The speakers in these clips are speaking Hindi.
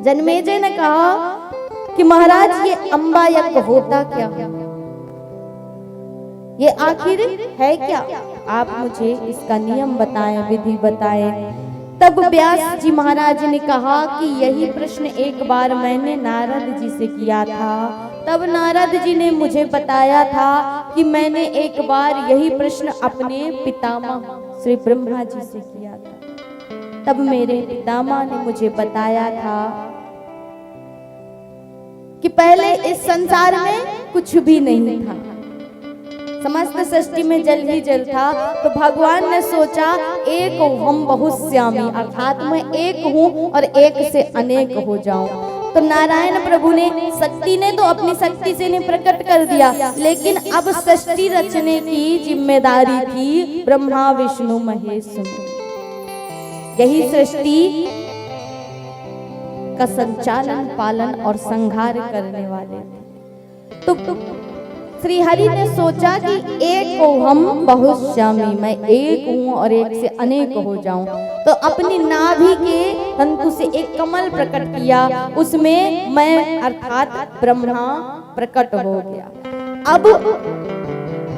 जन्मेजय ने कहा कि महाराज ये अम्बा यज्ञ होता क्या, ये आखिर है क्या, आप मुझे इसका नियम बताएं, विधि बताएं। तब व्यास जी महाराज ने कहा कि यही प्रश्न एक बार मैंने नारद जी से किया था। तब नारद जी ने मुझे बताया था कि मैंने एक बार यही प्रश्न अपने पितामह श्री ब्रह्मा जी से किया था। तब मेरे पितामह ने मुझे बताया था कि पहले इस संसार में कुछ भी नहीं था, समस्त सृष्टि में जल ही जल था। तो भगवान ने सोचा एक हम बहुश्यामी, अर्थात मैं एक हूँ और एक से अनेक हो जाऊं। तो नारायण प्रभु ने, शक्ति ने तो अपनी शक्ति से इन्हें प्रकट कर दिया, लेकिन अब सृष्टि रचने की जिम्मेदारी थी ब्रह्मा विष्णु महेश में। यही सृष्टि का संचालन पालन और संहार करने वाले थे। तो श्री हरि ने सोचा कि एक को हम बहुश्यामी, मैं एक हूँ और एक से अनेक हो जाऊं। तो अपनी नाभि के तंतु से एक कमल प्रकट किया, उसमें मैं अर्थात ब्रह्मा प्रकट हो गया। अब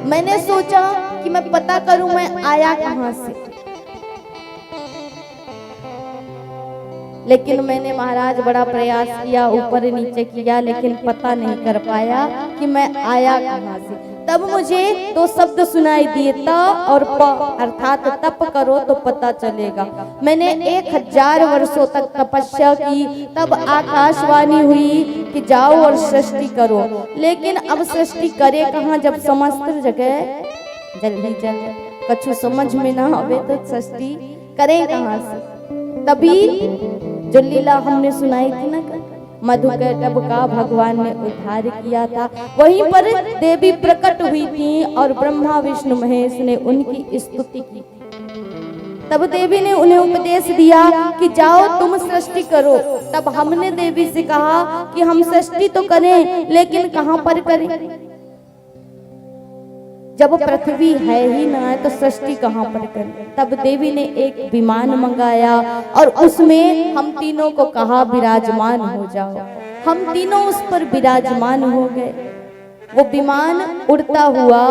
मैंने सोचा कि मैं पता करूं मैं आया कहां से, लेकिन मैंने महाराज बड़ा प्रयास किया, ऊपर नीचे किया, लेकिन पता नहीं कर पाया कि मैं आया कहां से। तब मुझे दो शब्द सुनाई दिए, त और प, अर्थात तप करो तो पता चलेगा। मैंने 1000 वर्षों तक तपस्या की, तब आकाशवाणी हुई कि जाओ और सृष्टि करो। लेकिन अब सृष्टि करे कहाँ जब समस्त जगह जल ही जल, कछु समझ में ना आवे तो सृष्टि करें कहाँ से। तभी जो लीला हमने सुनाई थी ना, मधुकैटभ का भगवान ने उद्धार किया था, वहीं पर देवी प्रकट हुई थी और ब्रह्मा विष्णु महेश ने उनकी स्तुति की। तब देवी ने उन्हें उपदेश दिया कि जाओ तुम सृष्टि करो। तब हमने देवी से कहा कि हम सृष्टि तो करें, लेकिन कहां पर करें, जब पृथ्वी है ही ना है तो सृष्टि कहां पर करें। तब देवी ने एक विमान मंगाया और उसमें हम तीनों को कहा विराजमान हो जाओ। हम तीनों उस पर विराजमान हो गए। वो विमान उड़ता हुआ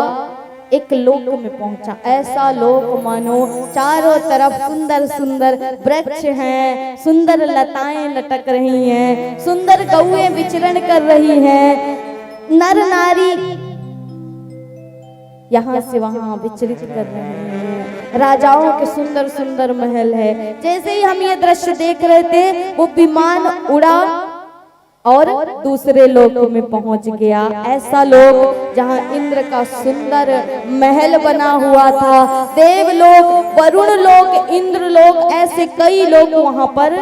एक लोक में पहुंचा, ऐसा लोक मानो चारों तरफ सुंदर सुंदर वृक्ष हैं, सुंदर लताएं लटक रही हैं, सुंदर गौएं विचरण कर रही हैं, नर नारी यहाँ से वहां विचरित कर रहे हैं, राजाओं के सुंदर सुंदर महल है। जैसे ही हम ये दृश्य देख रहे थे, वो विमान उड़ा और दूसरे लोक में पहुंच गया। ऐसा लोक जहां इंद्र का सुंदर महल बना हुआ था, देवलोक, वरुण लोक, इंद्र लोक, ऐसे कई लोग वहां पर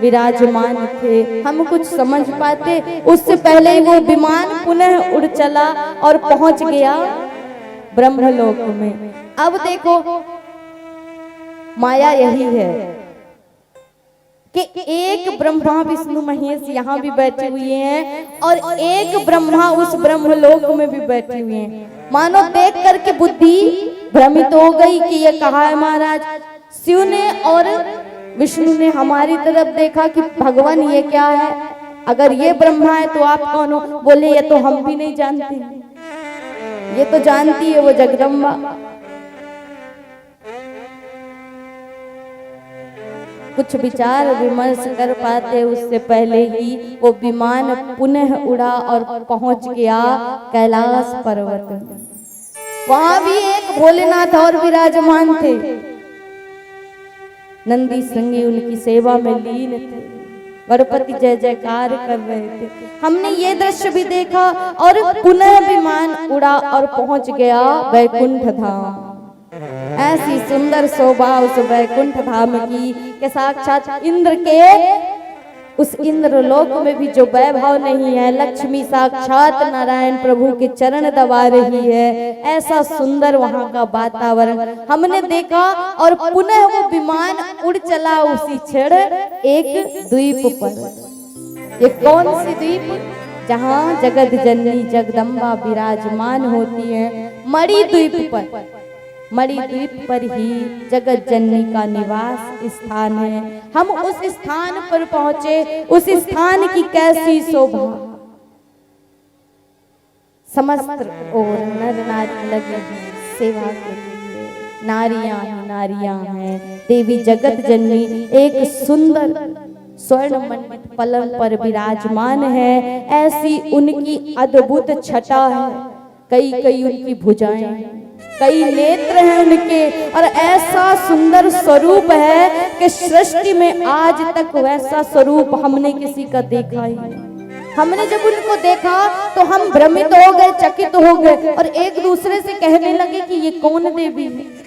विराजमान थे। हम कुछ समझ पाते, उससे पहले ही वो विमान पुनः उड़ चला और पहुंच गया ब्रह्मलोक में। अब देखो माया यही है कि एक ब्रह्मा विष्णु महेश यहाँ भी बैठे हुए हैं और एक ब्रह्मा उस ब्रह्मलोक में भी बैठे हुए हैं। मानो देख करके बुद्धि भ्रमित हो गई कि ये कहा है महाराज। शिव ने और विष्णु ने हमारी तरफ देखा कि भगवान ये क्या है, अगर ये ब्रह्मा है तो आप कौन हो? बोले ये तो हम भी नहीं जानते, ये तो जानती है वो जगदम्बा। कुछ विचार विमर्श कर पाते उससे पहले ही वो विमान पुनः उड़ा और पहुंच गया कैलाश पर्वत में। वहां भी एक भोलेनाथ और विराजमान थे, नंदी संगी उनकी सेवा में लीन थे, गणपति जय जयकार कर रहे थे। हमने ये दृश्य भी देखा और पुनः विमान उड़ा और पहुंच गया वैकुंठ धाम। ऐसी सुंदर शोभा उस वैकुंठ धाम की कि साक्षात इंद्र के उस इंद्र लोक में भी जो वैभव नहीं है, लक्ष्मी साक्षात नारायण प्रभु के चरण दबा रही है, ऐसा सुंदर वहां का वातावरण हमने देखा। और पुनः वो विमान उड़ चला उसी क्षण एक द्वीप पर। ये कौन सी द्वीप? जहां जगत जननी जगदम्बा विराजमान होती है, मणि द्वीप पर। मणिद्वीप पर ही जगत जननी का निवास स्थान है। हम उस स्थान पर पहुंचे, उस स्थान की कैसी शोभा। समस्त और नर नारी लगे हैं सेवा के लिए, नारियां ही नारियां हैं। देवी जगत जननी एक सुंदर स्वर्ण मंडित पलंग पर विराजमान है। ऐसी उनकी अद्भुत छटा है, कई कई उनकी भुजाएं, कई नेत्र हैं उनके, और ऐसा सुंदर स्वरूप है कि सृष्टि में आज तक वैसा स्वरूप हमने किसी का देखा ही नहीं। हमने जब उनको देखा तो हम भ्रमित हो गए, चकित हो गए, और एक दूसरे से कहने लगे कि ये कौन देवी है।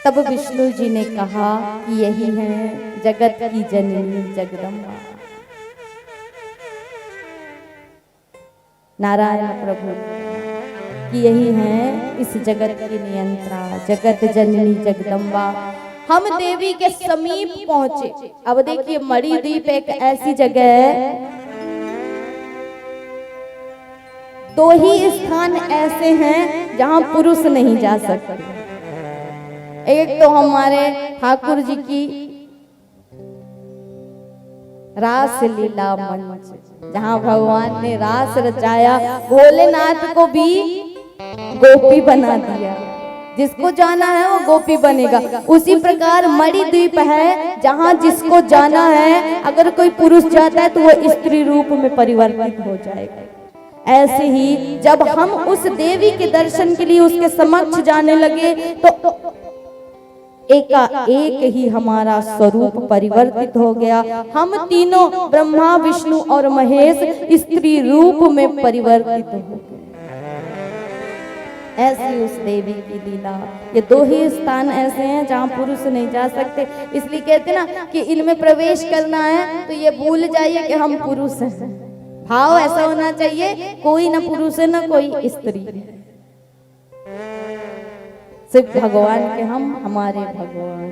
तब विष्णु जी ने कहा कि यही है जगत की जननी जगदम्बा। नारायण प्रभु कि यही है इस जगत की नियंत्रा, जगत जननी जगदम्बा। हम देवी के समीप पहुंचे। अब देखिए मणिद्वीप एक ऐसी जगह है, दो ही स्थान ऐसे हैं जहां पुरुष नहीं जा सकते। एक तो हमारे ठाकुर जी की रास लीला मंच, जहां भगवान ने रास रचाया, भोलेनाथ को भी गोपी बना दिया। जिसको जाना है वो गोपी बनेगा। उसी प्रकार मणिद्वीप है जहां जिसको जाना है, अगर कोई पुरुष जाता है तो वो स्त्री रूप में परिवर्तित हो जाएगा। ऐसे ही जब हम उस देवी के दर्शन के लिए उसके समक्ष जाने लगे तो एक ही हमारा स्वरूप परिवर्तित हो गया। हम तीनों ब्रह्मा विष्णु और महेश स्त्री रूप में परिवर्तित हो गए। ऐसी उस देवी की लीला। ये दो ही स्थान ऐसे हैं जहां पुरुष नहीं जा सकते। इसलिए कहते ना कि इनमें प्रवेश करना है तो ये भूल जाइए कि हम पुरुष हैं। भाव ऐसा होना चाहिए, कोई ना पुरुष है ना कोई स्त्री है, सिर्फ भगवान के हम, हमारे भगवान।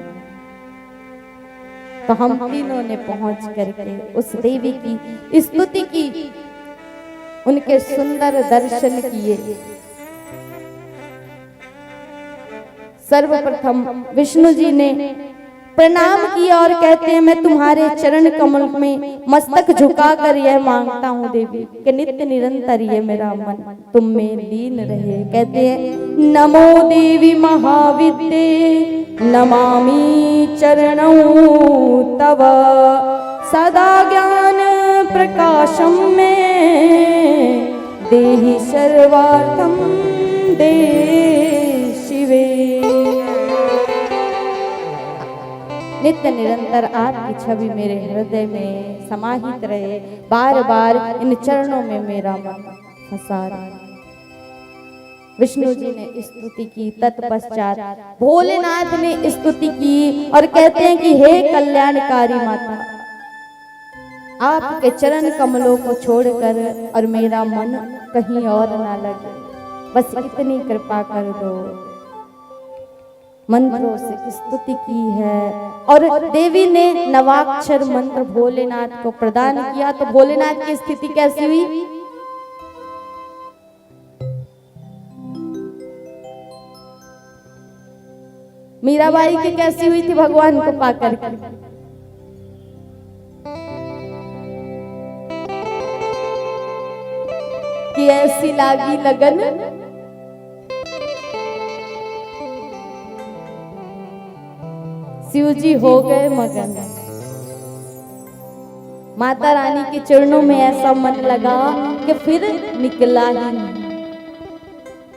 तो हम तीनों ने पहुंच करके उस देवी की स्तुति की, उनके सुंदर दर्शन किए। सर्वप्रथम विष्णु जी ने प्रणाम किया और कहते हैं मैं तुम्हारे चरण कमल में मस्तक झुकाकर यह मांगता हूँ देवी कि नित्य निरंतर ये मेरा मन तुम में लीन रहे। कहते हैं नमो देवी महाविद्ये नमामि चरणौ तव सदा ज्ञान प्रकाशम में देहि सर्वार्थम दे शिवे। नित्य निरंतर आपकी छवि मेरे हृदय में समाहित रहे। बार बार इन चरणों में मेरा मन फंसा रहे। विष्णु जी ने स्तुति की, तत्पश्चात भोलेनाथ ने स्तुति की और कहते हैं कि हे कल्याणकारी माता, आपके चरण कमलों को छोड़कर और मेरा मन कहीं और ना लगे, बस इतनी कृपा कर दो। मंत्रों से स्तुति की है और देवी ने नवाक्षर मंत्र भोलेनाथ को प्रदान किया। तो भोलेनाथ की स्थिति कैसी हुई? मीराबाई की कैसी हुई थी भगवान को पाकर के? कि ऐसी लागी लगन शिव जी हो गए मगन। माता रानी के चरणों में ऐसा मन लगा कि फिर निकला ही नहीं।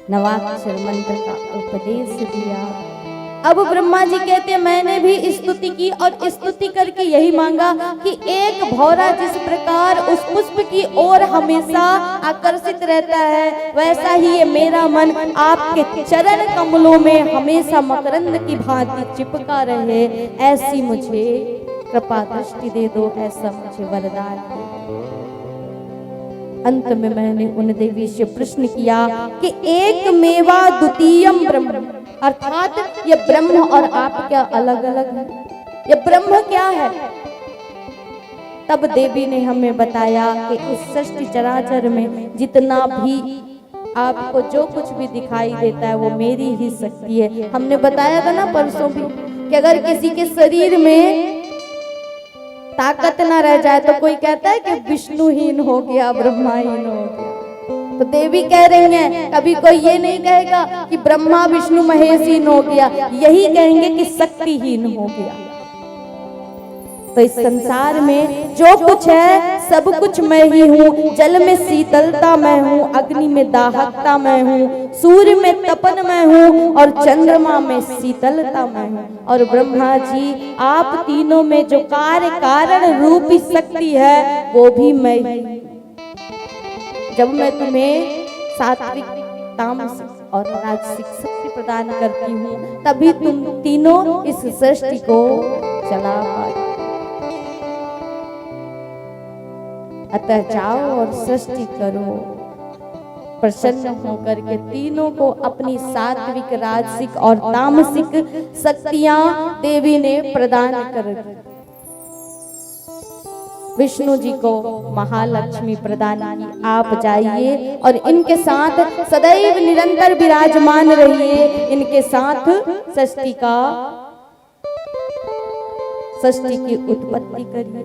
नवाक्षर मंत्र का उपदेश दिया। अब ब्रह्मा जी कहते हैं मैंने भी स्तुति की और स्तुति करके यही मांगा कि एक भौरा जिस प्रकार उस पुष्प की ओर हमेशा आकर्षित रहता है, वैसा ही ये मेरा मन आपके चरण कमलों में हमेशा मकरंद की भांति चिपका रहे। ऐसी मुझे कृपा दृष्टि दे दो, ऐसा मुझे वरदान दे। अंत में मैंने उन देवी से प्रश्न किया कि एक मेवा द्वितीयम ब्रह्म, अर्थात ये ब्रह्म और आप क्या अलग अलग है? ये ब्रह्म क्या है? तब देवी ने हमें बताया कि इस सृष्टि चराचर में जितना भी आपको जो कुछ भी दिखाई देता है वो मेरी ही शक्ति है। हमने बताया था ना परसों भी कि अगर किसी के शरीर में ताकत ना रह जाए तो कोई कहता है कि विष्णुहीन हो गया, ब्रह्माहीन हो गया। तो देवी कह रही हैं, कभी कोई ये नहीं कहेगा कि ब्रह्मा विष्णु महेशहीन हो गया, यही कहेंगे कि शक्तिहीन हो गया। तो इस संसार में जो कुछ है सब कुछ मैं ही हूँ। जल में शीतलता मैं हूँ, अग्नि में दाहकता मैं हूँ, सूर्य में तपन मैं हूँ और चंद्रमा में शीतलता मैं हूँ। और ब्रह्मा जी आप तीनों में जो कार्य कारण रूपी शक्ति है वो भी मैं ही। जब मैं तुम्हें सात्विक, तामसिक और राजसिक शक्ति प्रदान करती हूँ तभी तुम तीनों इस सृष्टि को चला पाते। अतः जाओ और सृष्टि करो, प्रसन्न होकर के तीनों को अपनी सात्विक, राजसिक और तामसिक शक्तियां देवी ने प्रदान कर दी। विष्णु जी को महालक्ष्मी प्रदान की। आप जाइए और इनके साथ सदैव निरंतर विराजमान रहिए, इनके साथ सृष्टि की उत्पत्ति करिए।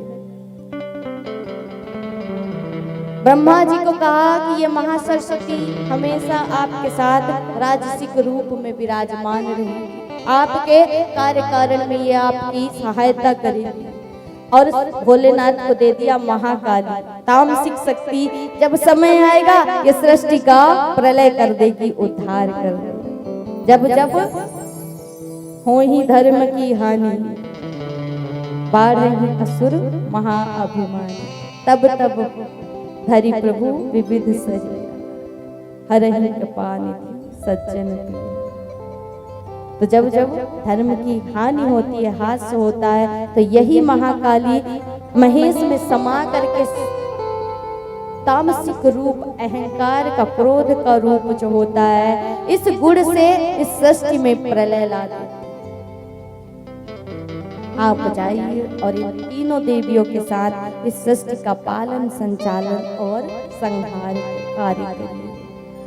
ब्रह्मा जी को कहा कि ये महासरस्वती हमेशा आपके साथ राजसिक रूप में विराजमान रहेगी, आपके कार्य कारण में ये आपकी सहायता करेगी। और भोलेनाथ को दे दिया महाकाली, तामसिक शक्ति। जब समय आएगा ये सृष्टि का प्रलय कर देगी, उद्धार कर देगी। जब जब हो ही धर्म की हानि, बाढ़ रही असुर महाअभिमानी, तब तब धरि प्रभु विविध सरिया, हरहि कृपा निधि सज्जन प्रिय। तो जब जब धर्म की हानि होती है, हास्य होता है, तो यही महाकाली महेश में समा करके तामसिक रूप, अहंकार का, क्रोध का रूप जो होता है, इस गुण से इस सृष्टि में प्रलय ला देती। आप जाइए और इन तीनों देवियों के साथ इस सृष्टि का पालन, संचालन और संहार कार्य करिए।